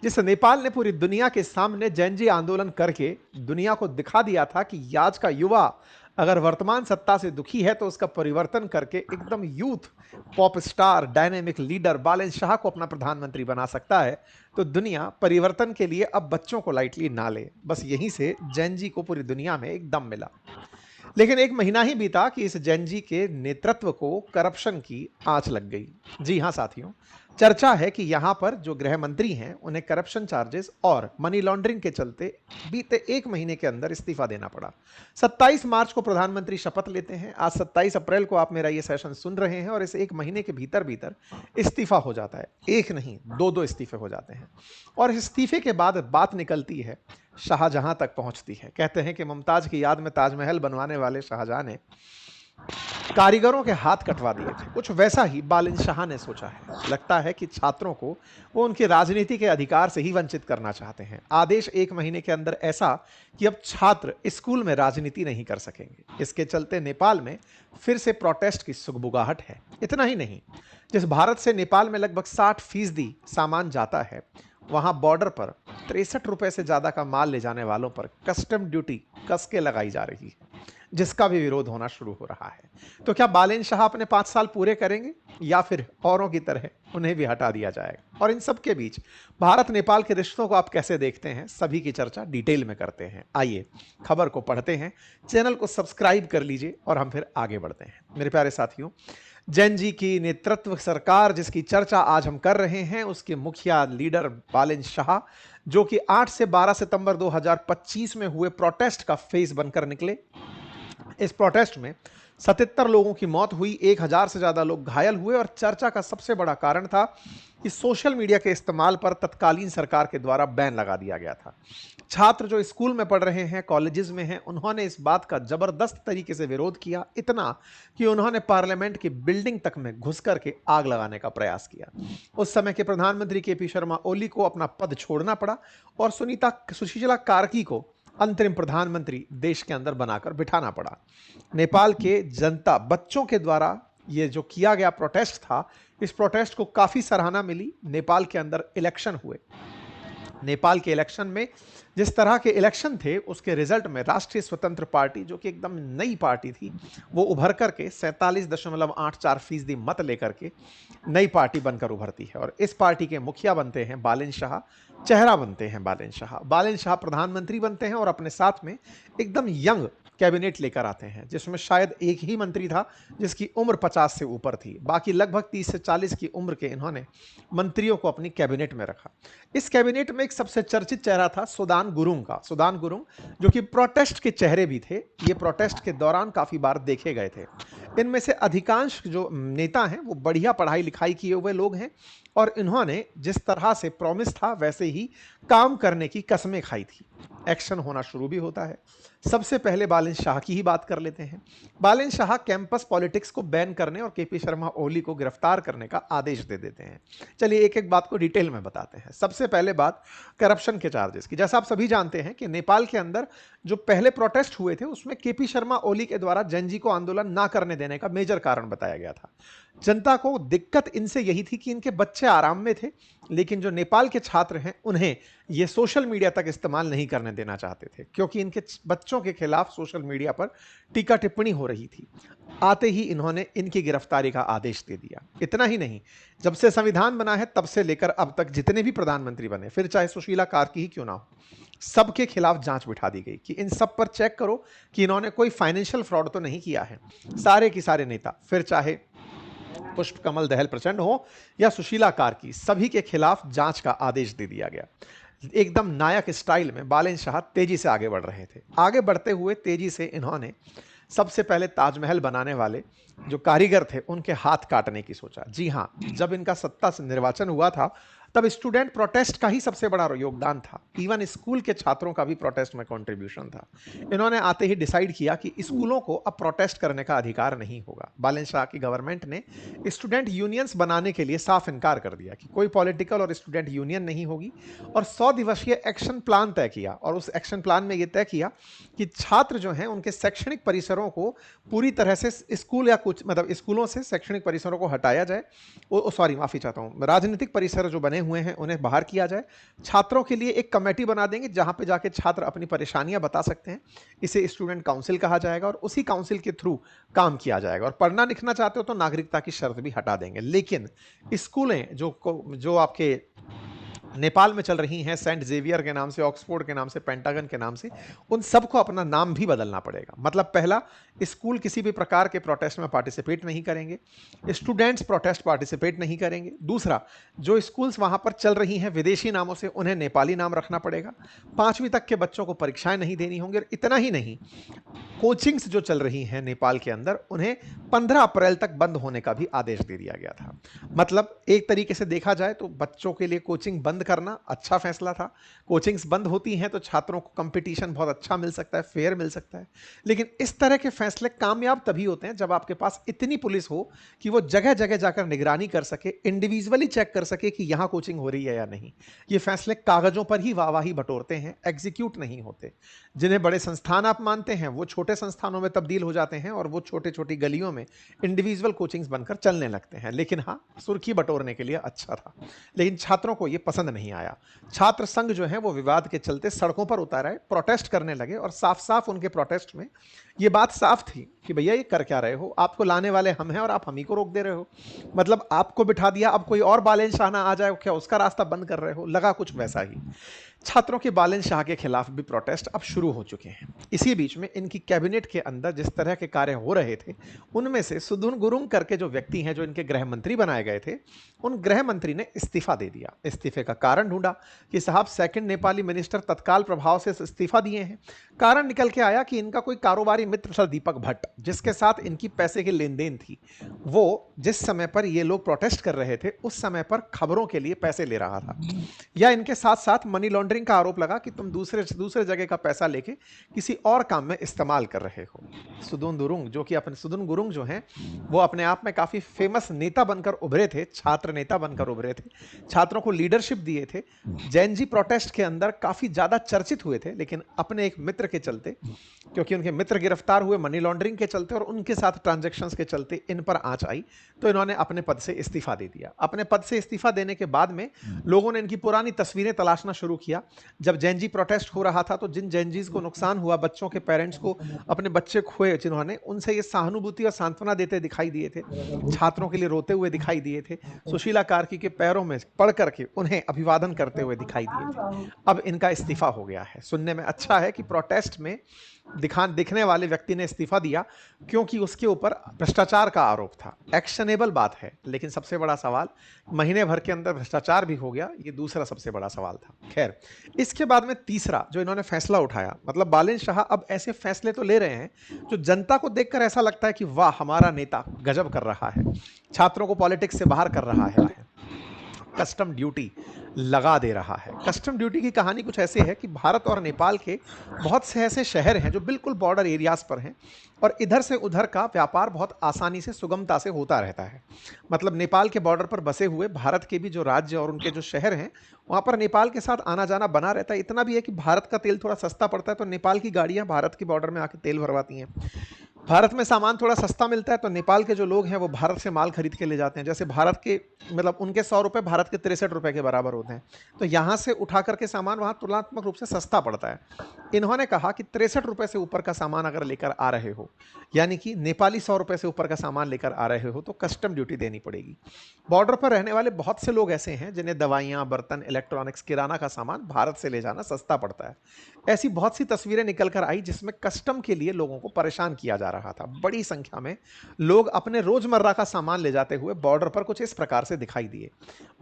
जिस नेपाल ने पूरी दुनिया के सामने जैनजी आंदोलन करके दुनिया को दिखा दिया था कि आज का युवा अगर वर्तमान सत्ता से दुखी है तो उसका परिवर्तन करके एकदम youth pop star dynamic leader Balen Shah को अपना प्रधानमंत्री बना सकता है, तो दुनिया परिवर्तन के लिए अब बच्चों को लाइटली ना ले। बस यहीं से जैन जी को पूरी दुनिया में एक दम मिला। लेकिन एक महीना ही बीता कि इस जैन जी के नेतृत्व को करप्शन की आंच लग गई। जी हां साथियों, चर्चा है कि यहां पर जो गृह मंत्री हैं उन्हें करप्शन चार्जेस और मनी लॉन्ड्रिंग के चलते बीते एक महीने के अंदर इस्तीफा देना पड़ा। 27 मार्च को प्रधानमंत्री शपथ लेते हैं। आज 27 अप्रैल को आप मेरा ये सेशन सुन रहे हैं और इस एक महीने के भीतर भीतर इस्तीफा हो जाता है। एक नहीं, दो दो इस्तीफे हो जाते हैं। और इस इस्तीफे के बाद बात निकलती है, शाहजहां तक पहुंचती है। कहते हैं कि मुमताज की याद में ताजमहल बनवाने वाले शाहजहां ने कारीगरों के हाथ कटवा दिए थे। कुछ वैसा ही बालिन शाह ने सोचा है। लगता है कि छात्रों को वो उनके राजनीति के अधिकार से ही वंचित करना चाहते हैं। आदेश एक महीने के अंदर ऐसा कि अब छात्र स्कूल में राजनीति नहीं कर सकेंगे। इसके चलते नेपाल में फिर से प्रोटेस्ट की सुगबुगाहट है। इतना ही नहीं, जिस भारत से नेपाल में लगभग 60% सामान जाता है, वहां बॉर्डर पर 63 रुपए से ज्यादा का माल ले जाने वालों पर कस्टम ड्यूटी कस के लगाई जा रही है, जिसका भी विरोध होना शुरू हो रहा है। तो क्या बालेन शाह अपने 5 साल पूरे करेंगे या फिर औरों की तरह उन्हें भी हटा दिया जाएगा? और इन सब के बीच भारत नेपाल के रिश्तों को आप कैसे देखते हैं, सभी की चर्चा डिटेल में करते हैं। आइए खबर को पढ़ते हैं, चैनल को सब्सक्राइब कर लीजिए और हम फिर आगे बढ़ते हैं। मेरे प्यारे साथियों, जैन जी की नेतृत्व सरकार जिसकी चर्चा आज हम कर रहे हैं, उसके मुखिया लीडर बालेन शाह, जो कि 8 से 12 सितंबर 2025 में हुए प्रोटेस्ट का फेस बनकर निकले। इस प्रोटेस्ट में 77 लोगों की मौत हुई, 1000 से ज्यादा लोग घायल हुए और चर्चा का सबसे बड़ा कारण था कि सोशल मीडिया के इस्तेमाल पर तत्कालीन सरकार के द्वारा बैन लगा दिया गया था। छात्र जो स्कूल में पढ़ रहे हैं, कॉलेजेस में हैं, उन्होंने इस बात का जबरदस्त तरीके से विरोध किया, इतना कि उन्होंने पार्लियामेंट की बिल्डिंग तक में घुस करके आग लगाने का प्रयास किया। उस समय के प्रधानमंत्री केपी शर्मा ओली को अपना पद छोड़ना पड़ा और सुशीला कार्की को अंतरिम प्रधानमंत्री देश के अंदर बनाकर बिठाना पड़ा। नेपाल के जनता बच्चों के द्वारा ये जो किया गया प्रोटेस्ट था, इस प्रोटेस्ट को काफी सराहना मिली। नेपाल के अंदर इलेक्शन हुए। नेपाल के इलेक्शन में जिस तरह के इलेक्शन थे, उसके रिजल्ट में राष्ट्रीय स्वतंत्र पार्टी, जो कि एकदम नई पार्टी थी, वो उभर करके 47.84% मत लेकर के नई पार्टी बनकर उभरती है और इस पार्टी के मुखिया बनते हैं बालेन शाह, चेहरा बनते हैं बालेन शाह। बालेन शाह प्रधानमंत्री बनते हैं और अपने साथ में एकदम यंग कैबिनेट लेकर आते हैं, जिसमें शायद एक ही मंत्री था जिसकी उम्र 50 से ऊपर थी। बाकी लगभग 30 से 40 की उम्र के इन्होंने मंत्रियों को अपनी कैबिनेट में रखा। इस कैबिनेट में एक सबसे चर्चित चेहरा था सुदान गुरुंग का। सुदान गुरुंग जो कि प्रोटेस्ट के चेहरे भी थे, ये प्रोटेस्ट के दौरान काफी बार देखे गए थे। इनमें से अधिकांश जो नेता हैं वो बढ़िया पढ़ाई लिखाई किए हुए लोग हैं और इन्होंने जिस तरह से प्रॉमिस था वैसे ही काम करने की कसमें खाई थी। एक्शन होना शुरू भी होता है। सबसे पहले बालेन शाह की ही बात कर लेते हैं। बालेन शाह कैंपस पॉलिटिक्स को बैन करने और केपी शर्मा ओली को गिरफ्तार करने का आदेश दे देते हैं। चलिए एक एक बात को डिटेल में बताते हैं। सबसे पहले बात करप्शन के चार्जेस की। जैसा आप सभी जानते हैं कि नेपाल के अंदर जो पहले प्रोटेस्ट हुए थे, उसमें केपी शर्मा ओली के द्वारा जैन जी को आंदोलन ना करने देने का मेजर कारण बताया गया था। जनता को दिक्कत इनसे यही थी कि इनके बच्चे आराम में थे, लेकिन जो नेपाल के छात्र हैं उन्हें ये सोशल मीडिया तक इस्तेमाल नहीं करने देना चाहते थे, क्योंकि इनके बच्चों के खिलाफ सोशल मीडिया पर टीका टिप्पणी हो रही थी। आते ही इन्होंने इनकी गिरफ्तारी का आदेश दे दिया। इतना ही नहीं, जब से संविधान बना है तब से लेकर अब तक जितने भी प्रधानमंत्री बने, फिर चाहे सुशीला कार्की ही क्यों ना हो, सबके खिलाफ जांच बिठा दी गई कि इन सब पर चेक करो कि इन्होंने कोई फाइनेंशियल फ्रॉड तो नहीं किया है। सारे के सारे नेता, फिर चाहे पुष्प कमल दहल प्रचंड हो या सुशीला कार्की, सभी के खिलाफ जांच का आदेश दे दिया गया। एकदम नायक स्टाइल में बालेन शाह तेजी से आगे बढ़ रहे थे। आगे बढ़ते हुए तेजी से इन्होंने सबसे पहले ताजमहल बनाने वाले जो कारीगर थे उनके हाथ काटने की सोचा। जी हां, जब इनका सत्ता से निर्वाचन हुआ था तब स्टूडेंट प्रोटेस्ट का ही सबसे बड़ा योगदान था। इवन स्कूल के छात्रों का भी प्रोटेस्ट में कंट्रीब्यूशन था। इन्होंने आते ही डिसाइड किया कि स्कूलों को अब प्रोटेस्ट करने का अधिकार नहीं होगा। बालेन शाह की गवर्नमेंट ने स्टूडेंट यूनियंस बनाने के लिए साफ इनकार कर दिया कि कोई पॉलिटिकल और स्टूडेंट यूनियन नहीं होगी और 100 दिवसीय एक्शन प्लान तय किया। और उस एक्शन प्लान में यह तय किया कि छात्र जो हैं उनके शैक्षणिक परिसरों को पूरी तरह से स्कूल या कुछ मतलब स्कूलों से शैक्षणिक परिसरों को हटाया जाए। सॉरी, माफी चाहता हूं, राजनीतिक परिसर जो बने हुए हैं उन्हें बाहर किया जाए। छात्रों के लिए एक कमेटी बना देंगे जहां पे जाके छात्र अपनी परेशानियां बता सकते हैं। इसे स्टूडेंट काउंसिल कहा जाएगा और उसी काउंसिल के थ्रू काम किया जाएगा। और पढ़ना लिखना चाहते हो तो नागरिकता की शर्त भी हटा देंगे। लेकिन स्कूलें जो आपके नेपाल में चल रही हैं, सेंट जेवियर के नाम से, ऑक्सफोर्ड के नाम से, पेंटागन के नाम से, उन सबको अपना नाम भी बदलना पड़ेगा। मतलब पहला, स्कूल किसी भी प्रकार के प्रोटेस्ट में पार्टिसिपेट नहीं करेंगे, स्टूडेंट्स प्रोटेस्ट पार्टिसिपेट नहीं करेंगे। दूसरा, जो स्कूल्स वहां पर चल रही हैं विदेशी नामों से, उन्हें नेपाली नाम रखना पड़ेगा। 5वीं तक के बच्चों को परीक्षाएं नहीं देनी होंगी। और इतना ही नहीं, कोचिंग्स जो चल रही हैं नेपाल के अंदर, उन्हें 15 अप्रैल तक बंद होने का भी आदेश दे दिया गया था। मतलब एक तरीके से देखा जाए तो बच्चों के लिए कोचिंग बंद करना अच्छा फैसला था। कोचिंग्स बंद होती हैं तो छात्रों को कंपटीशन बहुत अच्छा मिल सकता है, फेयर मिल सकता है। लेकिन इस तरह के फैसले कामयाब तभी होते हैं जब आपके पास इतनी पुलिस हो कि वो जगह जगह जाकर निगरानी कर सके, इंडिविजुअली चेक कर सके कि यहां कोचिंग हो रही है या नहीं। ये फैसले कागजों पर ही वाहवाही बटोरते हैं, एग्जीक्यूट नहीं होते। जिन्हें बड़े संस्थान आप मानते हैं वो छोटे संस्थानों में तब्दील हो जाते हैं और वो छोटे छोटी गलियों में इंडिविजुअल कोचिंग्स बनकर चलने लगते हैं। लेकिन हाँ, सुर्खी बटोरने के लिए अच्छा था। लेकिन छात्रों को ये पसंद नहीं आया। छात्र संघ जो है वो विवाद के चलते सड़कों पर उतर आए, प्रोटेस्ट करने लगे। और साफ साफ उनके प्रोटेस्ट में ये बात साफ थी कि भैया ये कर क्या रहे हो, आपको लाने वाले हम हैं और आप हम ही को रोक दे रहे हो। मतलब आपको बिठा दिया, अब कोई और बालेन शाह ना आ जाए क्या, उसका रास्ता बंद कर रहे हो। लगा कुछ वैसा ही। छात्रों के बालेन शाह के खिलाफ भी प्रोटेस्ट अब शुरू हो चुके हैं। इसी बीच में इनकी कैबिनेट के अंदर जिस तरह के कार्य हो रहे थे, उनमें से सुदुन गुरुंग करके जो व्यक्ति हैं, जो इनके गृह मंत्री बनाए गए थे, उन गृह मंत्री ने इस्तीफा दे दिया। इस्तीफे का कारण ढूंढा कि साहब सेकंड नेपाली मिनिस्टर तत्काल प्रभाव से इस्तीफा दिए हैं। कारण निकल के आया कि इनका कोई कारोबारी मित्र था दीपक भट्ट, जिसके साथ इनकी पैसे की लेन देन थी। वो जिस समय पर ये लोग प्रोटेस्ट कर रहे थे उस समय पर खबरों के लिए पैसे ले रहा था, या इनके साथ साथ मनी लॉन्ड्रिंग का आरोप लगा कि तुम दूसरे जगह का पैसा लेके किसी और काम में इस्तेमाल कर रहे हो। सुदुन गुरुंग जो हैं वो अपने आप में काफी फेमस नेता बनकर उभरे थे, छात्र नेता बनकर उभरे थे, छात्रों को लीडरशिप दिए थे, जैन जी प्रोटेस्ट के अंदर काफी ज्यादा चर्चित हुए थे। लेकिन अपने एक मित्र के चलते, क्योंकि उनके मित्र गिरफ्तार हुए मनी लॉन्ड्रिंग के चलते और उनके साथ ट्रांजैक्शंस के चलते इन पर आंच आई, तो इन्होंने अपने पद से इस्तीफा दे दिया। अपने पद से इस्तीफा देने के बाद में लोगों ने इनकी पुरानी तस्वीरें तलाशना शुरू किया। जब जैन जी प्रोटेस्ट हो रहा था तो जिन जैन जीज को नुकसान हुआ, बच्चों के पेरेंट्स को अपने बच्चे खोए जिन्होंने, उनसे ये सहानुभूति और सांत्वना देते दिखाई दिए थे, छात्रों के लिए रोते हुए दिखाई दिए थे, सुशीला कार्की के पैरों में पड़ करके उन्हें अभिवादन करते हुए दिखाई दिए थे। अब इनका इस्तीफा हो गया है। सुनने में अच्छा है कि प्रोटेस्ट में दिखने वाले व्यक्ति ने इस्तीफा दिया क्योंकि उसके ऊपर भ्रष्टाचार का आरोप था। एक्शनेबल बात है। लेकिन सबसे बड़ा सवाल, महीने भर के अंदर भ्रष्टाचार भी हो गया, ये दूसरा सबसे बड़ा सवाल था। खैर, इसके बाद में तीसरा जो इन्होंने फैसला उठाया, मतलब बालेन शाह अब ऐसे फैसले तो ले रहे हैं जो जनता को देखकर ऐसा लगता है कि वाह, हमारा नेता गजब कर रहा है, छात्रों को पॉलिटिक्स से बाहर कर रहा है। कस्टम ड्यूटी लगा दे रहा है। कस्टम ड्यूटी की कहानी कुछ ऐसे है कि भारत और नेपाल के बहुत से ऐसे शहर हैं जो बिल्कुल बॉर्डर एरियाज पर हैं और इधर से उधर का व्यापार बहुत आसानी से, सुगमता से होता रहता है। मतलब नेपाल के बॉर्डर पर बसे हुए भारत के भी जो राज्य और उनके जो शहर हैं, वहाँ पर नेपाल के साथ आना जाना बना रहता है। इतना भी है कि भारत का तेल थोड़ा सस्ता पड़ता है तो नेपाल की गाड़ियाँ भारत के बॉर्डर में आके तेल भरवाती हैं। भारत में सामान थोड़ा सस्ता मिलता है तो नेपाल के जो लोग हैं वो भारत से माल खरीद के ले जाते हैं। जैसे भारत के, मतलब उनके 100 रुपये भारत के 63 रुपये के बराबर होते हैं, तो यहाँ से उठा करके सामान वहाँ तुलनात्मक रूप से सस्ता पड़ता है। इन्होंने कहा कि 63 रुपये से ऊपर का सामान अगर लेकर आ रहे हो, यानी कि नेपाली 100 रुपये से ऊपर का सामान लेकर आ रहे हो, तो कस्टम ड्यूटी देनी पड़ेगी। बॉर्डर पर रहने वाले बहुत से लोग ऐसे हैं जिन्हें दवाइयाँ, बर्तन, इलेक्ट्रॉनिक्स, किराना का सामान भारत से ले जाना सस्ता पड़ता है। ऐसी बहुत सी तस्वीरें निकल कर आई जिसमें कस्टम के लिए लोगों को परेशान किया जा रहा था। बड़ी संख्या में लोग अपने रोजमर्रा का सामान ले जाते हुए बॉर्डर पर कुछ इस प्रकार से दिखाई दिए।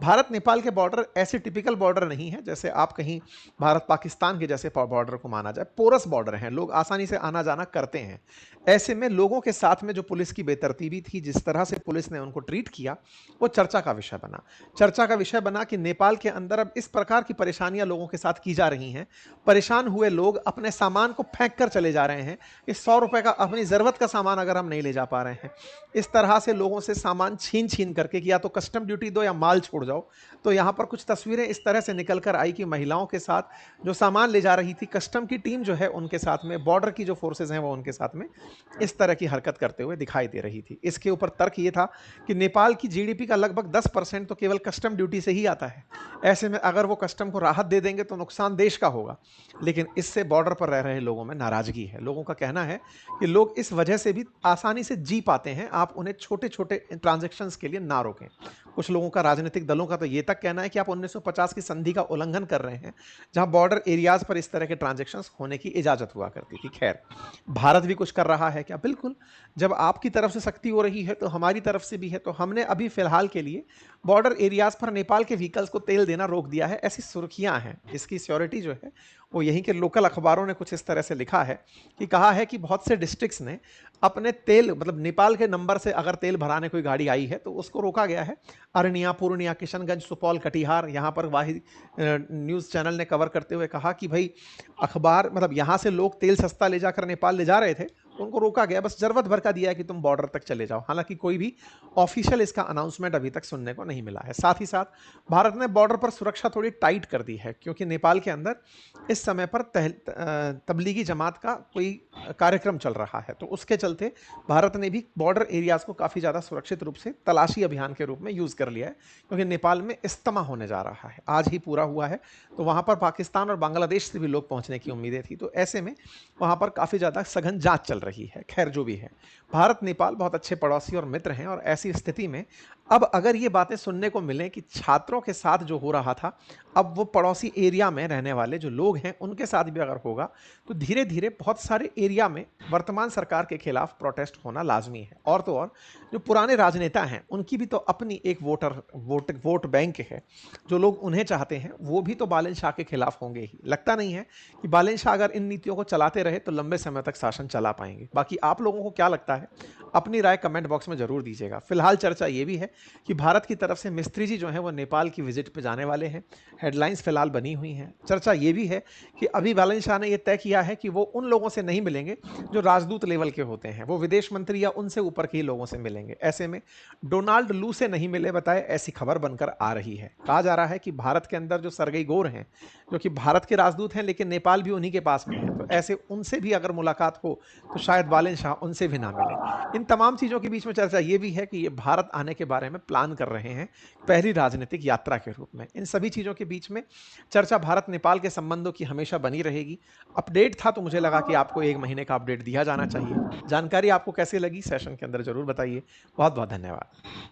भारत नेपाल के बॉर्डर ऐसे टिपिकल बॉर्डर नहीं है जैसे आप कहीं भारत पाकिस्तान के जैसे बॉर्डर को माना जाए। पोरस बॉर्डर हैं, लोग आसानी से आना जाना करते हैं। ऐसे में लोगों के साथ में जो पुलिस की बेतरतीबी थी, जिस तरह से पुलिस ने उनको ट्रीट किया, वो चर्चा का विषय बना। चर्चा का विषय बना कि नेपाल के अंदर अब इस प्रकार की परेशानियां लोगों के साथ की जा रही हैं। परेशान हुए लोग अपने सामान को फेंक कर चले जा रहे हैं। इस 100 रुपए का अपनी जरूरत ज़रूरत का सामान अगर हम नहीं ले जा पा रहे हैं, इस तरह से लोगों से सामान छीन-छीन करके कि या तो कस्टम ड्यूटी दो या माल छोड़ जाओ। तो यहाँ पर कुछ तस्वीरें इस तरह से निकल कर आई कि महिलाओं के साथ जो सामान ले जा रही थी, कस्टम की टीम जो है उनके साथ में, बॉर्डर की जो फोर्सेज़ हैं वो उनके साथ में इस तरह की हरकत करते हुए दिखाई दे रही थी। इसके ऊपर तर्क ये था कि नेपाल की जीडीपी का लगभग 10% तो केवल कस्टम ड्यूटी से ही आता है। ऐसे में अगर वो कस्टम को राहत दे देंगे तो नुकसान देश का होगा। लेकिन इससे बॉर्डर पर रह रहे लोगों में नाराज़गी है। लोगों का कहना है कि लोग इस वजह से भी आसानी से जी पाते हैं, आप उन्हें छोटे-छोटे ट्रांज़ैक्शंस के लिए ना रोकें। कुछ लोगों का, राजनीतिक दलों का तो ये तक कहना है कि आप 1950 की संधि का उल्लंघन कर रहे हैं, जहां बॉर्डर एरियाज़ पर इस तरह के ट्रांज़ैक्शंस होने की इजाज़त हुआ करती थी। खैर, भारत भी कुछ कर रहा है क्या? बिल्कुल, जब आपकी तरफ से सख्ती हो रही है तो हमारी तरफ से भी है। तो हमने अभी फ़िलहाल के लिए बॉर्डर एरियाज़ पर नेपाल के व्हीकल्स को तेल देना रोक दिया है, ऐसी सुर्खियाँ हैं। इसकी श्योरिटी जो है वो यहीं के लोकल अखबारों ने कुछ इस तरह से लिखा है कि कहा है कि बहुत से डिस्ट्रिक्ट्स ने अपने तेल, मतलब नेपाल के नंबर से अगर तेल भराने कोई गाड़ी आई है तो उसको रोका गया है। अरनिया, पूर्णिया, किशनगंज, सुपौल, कटिहार, यहाँ पर वाहिद न्यूज़ चैनल ने कवर करते हुए कहा कि भाई अखबार, मतलब यहाँ से लोग तेल सस्ता ले जाकर नेपाल ले जा रहे थे, तो उनको रोका गया, बस ज़रूरत भर का दिया है कि तुम बॉर्डर तक चले जाओ। हालांकि कोई भी ऑफिशियल इसका अनाउंसमेंट अभी तक सुनने को नहीं मिला है। साथ ही साथ भारत ने बॉर्डर पर सुरक्षा थोड़ी टाइट कर दी है, क्योंकि नेपाल के अंदर इस समय पर तबलीगी जमात का कोई कार्यक्रम चल रहा है। तो उसके चलते भारत ने भी बॉर्डर एरियाज़ को काफ़ी ज़्यादा सुरक्षित रूप से तलाशी अभियान के रूप में यूज़ कर लिया है, क्योंकि नेपाल में इज्तिमा होने जा रहा है, आज ही पूरा हुआ है। तो वहाँ पर पाकिस्तान और बांग्लादेश से भी लोग पहुँचने की उम्मीदें थी। तो ऐसे में वहाँ पर काफ़ी ज़्यादा सघन जांच चल रही है। खैर, जो भी है, भारत नेपाल बहुत अच्छे पड़ोसी और मित्र हैं, और ऐसी स्थिति में अब अगर ये बातें सुनने को मिलें कि छात्रों के साथ जो हो रहा था, अब वो पड़ोसी एरिया में रहने वाले जो लोग हैं उनके साथ भी अगर होगा, तो धीरे धीरे बहुत सारे एरिया में वर्तमान सरकार के खिलाफ प्रोटेस्ट होना लाजमी है। और तो और जो पुराने राजनेता हैं उनकी भी तो अपनी एक वोट बैंक है। जो लोग उन्हें चाहते हैं वो भी तो बालन शाह के खिलाफ होंगे ही। लगता नहीं है कि बालन शाह अगर इन नीतियों को चलाते रहे तो लंबे समय तक शासन चला पाएंगे। बाकी आप लोगों को क्या लगता है, अपनी राय कमेंट बॉक्स में जरूर दीजिएगा। फिलहाल चर्चा ये भी है कि भारत की तरफ से मिस्त्री जी जो हैं वो नेपाल की विजिट पे जाने वाले हैं। हेडलाइंस फिलहाल बनी हुई हैं। चर्चा ये भी है कि अभी बालन शाह ने ये तय किया है कि वो उन लोगों से नहीं मिलेंगे जो राजदूत लेवल के होते हैं, वो विदेश मंत्री या उनसे ऊपर के ही लोगों से मिलेंगे। ऐसे में डोनाल्ड लू से नहीं मिले बताए, ऐसी खबर बनकर आ रही है। कहा जा रहा है कि भारत के अंदर जो सरगई गोर हैं, जो कि भारत के राजदूत हैं लेकिन नेपाल भी उन्हीं के पास में है, तो ऐसे उनसे भी अगर मुलाकात हो तो शायद बालन शाह उनसे भी ना मिले। इन तमाम चीज़ों के बीच में चर्चा ये भी है कि ये भारत आने के बारे में प्लान कर रहे हैं पहली राजनीतिक यात्रा के रूप में। इन सभी चीज़ों के बीच में चर्चा भारत नेपाल के संबंधों की हमेशा बनी रहेगी। अपडेट था तो मुझे लगा कि आपको 1 महीने का अपडेट दिया जाना चाहिए। जानकारी आपको कैसी लगी सेशन के अंदर ज़रूर बताइए। बहुत बहुत धन्यवाद।